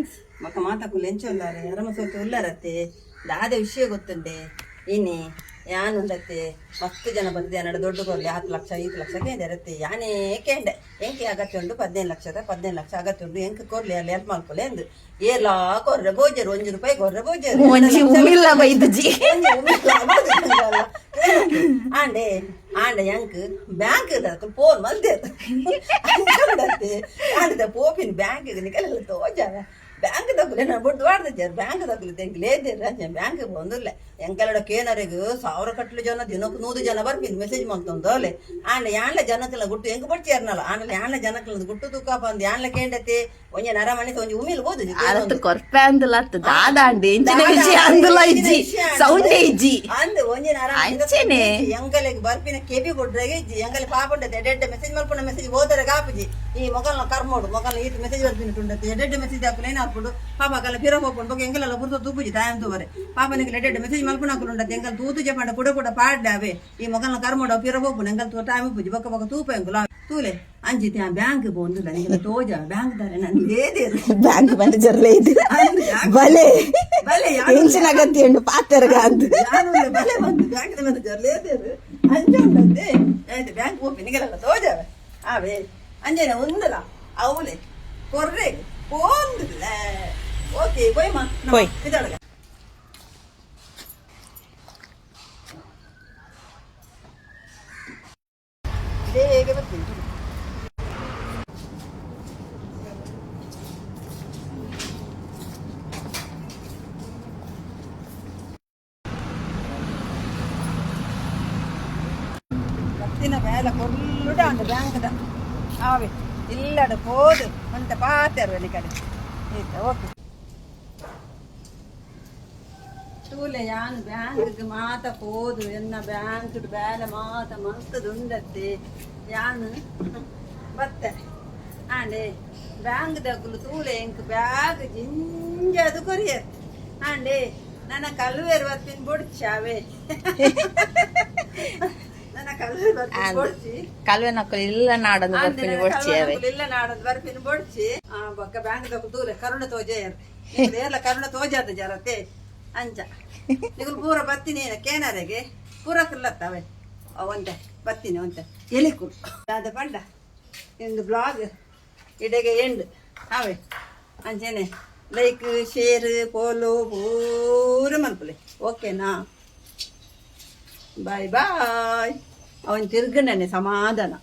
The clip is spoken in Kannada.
ಫ್ರೆಂಡ್ಸ್ ಮಕ್ಕ ಮಾತಾಕುಲು ಎಂಚೊಲ್ಲಾರೆ ಅರಮಸೋತಿ ಉಲ್ಲಾರತ್ತೆ ದಾದ ವಿಷಯ ಗೊತ್ತುಂಡೆ ಇನ್ನಿ ಯಾನು ಉಂಡತ್ತೆ ಮಸ್ತ್ ಜನ ಬಂದಿದೆ ನಡ ದೊಡ್ಡ ಕೊರ್ಲಿ 10 ಲಕ್ಷ 5 ಲಕ್ಷ ಕೇಂದ್ರತ್ತೆ ಯಾನೇ ಕೇಂಡೆ ಎಂಕಿ ಅಗತ್ಯ ಉಂಟು 15 ಲಕ್ಷ ಅಗತ್ಯ ಉಂಟು ಎಂಕ ಕೊರ್ಲಿ ಅಲ್ಲಿ ಹೆಲ್ಪ್ ಮಾಡ್ಕೊಳ್ಳಿ ಎಂದು ಏಲ ಕೊರ್ರೆ ಬೋಜರು 1 ರೂಪಾಯಿ ಕೊರ್ರೆ ಬೋಜರು ಆಂಡೆ ಆಂಡೆ ಎಂಕ್ ಬ್ಯಾಂಕ್ ಫೋನ್ ಮಲ್ದೆ ಆಂಡೆ ಪೋಪಿನ ಬ್ಯಾಂಕ್ ನಿಕಲೆಲ್ಲ ತೋಜಾವ ಬ್ಯಾಂಕ್ ತಗೊಳ್ಳಿ ನಾನು ಬಿಟ್ಟು ವಾಡ್ದಾರ ಬ್ಯಾಂಕ್ ತಗೊಳ್ಳಿ ತೆಂಗ್ಲೇದಿರ ಬ್ಯಾಂಕ್ ಬಂದಿಲ್ಲ ಎಂಕಲಡ ಕೇನರಿಗೂ 1000 ಕಟ್ಲು ಜನ ದಿನಕ್ಕೆ 100 ಜನ ಬರ್ತೀನಿ ಮೆಸೇಜ್ ಮಾಡ್ತಂದೋಲೆ ಆಂಡ ಯಾಣ್ಲೆ ಜನಕ್ಕೆಲ್ಲ ಗುಟ್ಟು ಹೆಂಗ್ ಬಡ್ಚಿರ್ನಲ್ಲ ಆಂಡ್ಲೆ ಯಾಣ್ಲೆ ಜನಕ್ಕೆಲ್ಲ ಗುಟ್ಟು ತೂಕ ಬಂದು ಯಾಣ್ಲೆ ಕೇಂಡತಿ ಒಂಜೆ ನರಮಣಿ ಒಂಜಿ ಉಮಿಲ್ ಓದು ಅರತ್ತು ಕೊರ್ಪೆ ಅಂದಲತ್ತು ದಾದಾಂಡಿ ಇಂಚಿನ ವಿಷಯ ಅಂದಲ ಇಜ್ಜಿ ಸೌಂಡೆ ಇಜ್ಜಿ ಅಂದು ಒಂಜೆ ನರಮಣಿ ಎಂಕಲೆಗೆ ಬರ್ಪಿನ ಕೆಬಿ ಕೊಡ್ರಾಗೆ ಇಜ್ಜಿ ಎಂಕಲೆ ಪಾಪುಂಡತೆ ಎಡ್ಡೆ ಮೆಸೇಜ್ ಮಾಡ್ಕೊಂಡ ಮೆಸೇಜ್ ಓದರೆ ಕಾಪಿಜಿ ಈ ಮೊಗಲ್ನ ಕರ್ಮೋಡು ಮೊಗಲ್ನ ಈತ ಮೆಸೇಜ್ ಬರ್ಪಿನಿಟ್ಟುಂಡತೆ ಎಡ್ಡೆ ಮೆಸೇಜ್ ಹಾಕಲು ಏನಾಗ್ಬಿಡು ಪಾಪ ಕಲ್ಲ ಪಿರ ಹೋಗ್ಕೊಂಡು ಬಗ್ಗೆ ಎಂಗೆಲ್ಲ ಬುರ್ದು ತೂಪುಜಿ ತಾಯಂ ತೂವರೆ ಪಾಪನಿಗೆ ಎಡ್ಡೆ ಮೆಸೇಜ್ ಮಲ್ಕೊಂಡು ಹಾಕುಂಡತೆ ಎಂಕಲ್ ತೂತು ಜಪಂಡ ಕೂಡ ಪಾಡ್ಡಾವೆ ಈ ಮೊಗಲ್ನ ಕರ್ಮೋಡು ಪಿರ ಹೋಗ್ಕೊಂಡು ಎಂಕಲ್ ತೂ ಟೈಮ್ ಪೂಜಿ ಬೊಕ್ಕ ಬೊಕ್ಕ ತೂಪ ಎಂಕುಲ ತೂಲೆ ಅಂಜಿತೆ ಆ ಬ್ಯಾಂಕ್ ಬಂದಿಲ್ಲ ನಿಮಗೆ ತೋಜ ಬ್ಯಾಂಕ್ ದಾರೆ ನನಗೆ ಬ್ಯಾಂಕ್ ಮ್ಯಾನೇಜರ್ ಲೇದು ಬಲೆ ಬಲೆ ಟೆನ್ಷನ್ ಆಗತ್ತೆ ಉಂಟು ಪಾತರ್ಗ ಅಂತ ಬಲೆ ಬಂದು ಬ್ಯಾಂಕ್ ಮ್ಯಾನೇಜರ್ ಲೇದೇರು ಅಂಜ ಉಂಟಂತೆ ಆಯ್ತು ಬ್ಯಾಂಕ್ ಹೋಗಿ ನಿಗಲೆಲ್ಲ ತೋಜಾವೆ ಅವೇ ಅಂಜೇನ ಒಂದಲ್ಲ ಅವಳೆ ಕೊರ್ರೆ ಪೋಂದಿಲ್ಲ ಓಕೆ ಕೊಯ್ಮ ಇದೊಳಗೆ ಹೇಗೆ ಬರ್ತೀನಿ ಬರ್ತಿನ ಬೇಲ ಕೊಲ್ಲುಡ ಉಂಟು ಬ್ಯಾಂಕ್ದ ಆವೆ ಇಲ್ಲಡ ಹೋದು ಅಂತ ಪಾತೇರು ಈ ಕಡೆ ಓಕೆ ತೂಲೆ ಯಾನು ಬ್ಯಾಂಕ್ಗೆ ಮಾತ ಹೋದು ಎನ್ನ ಬ್ಯಾಂಕ್ ಬೇಲೆ ಮಾತ ಮಸ್ತದುಂಡತ್ತೆ ಯಾನು ಬತ್ತೆ ಆಂಡೆ ಬ್ಯಾಂಕ್ ದಕ್ಕಲು ತೂಲೆ ಎಂಕ್ ಬ್ಯಾಗ್ ಜಿಂಜದು ಕೊರಿಯರ್ ಆಂಡೆ ನನ್ನ ಕಲ್ವೇರು ಬರ್ತೀನಿ ಬೊಡ್ಚಾವೆ ಕಲ್ವೆ ನಕ್ಕಲು ಇಲ್ಲ ನಾಡಂದು ಬರ್ಪಿನಿ ಬೊಡ್ಚಿಯಾವೆ ಇಲ್ಲ ನಾಡಂದು ಬರ್ಪಿನಿ ಬೊಡ್ಚಿ ಬೊಕ್ಕ ಬ್ಯಾಂಕ್ ದಕ್ಕ ತೂಲೆ ಕರುಣ ತೋಜೆಯರ್ ಎಲ್ಲ ಕರುಣ ತೋಜಾದ ಜರತೆ ಅಂಚ ನಿಗಲು ಪೂರ ಬತ್ತೀನಿ ಕೇನಾರೆಗೆ ಪೂರ ಕುಲ್ಲತ್ತವೆ ಒಂತೆ ಬತ್ತೀನಿ ಒಂತೆ ಎಲಿಕುಲ್ ಅದ ಪಂಡ ಇಂದು ಬ್ಲಾಗ್ ಇಡೆಗೆ ಎಂಡ್ ಅವೆ ಅಂಚೆನೆ ಲೈಕ್ ಶೇರ್ ಫಾಲೋ ಪೂರ ಮಲ್ಪಲೆ ಓಕೆನಾ ಬಾಯ್ ಬಾಯ್ ಅವನ್ ತಿರ್ಗಣ್ಣೆ ಸಮಾಧಾನ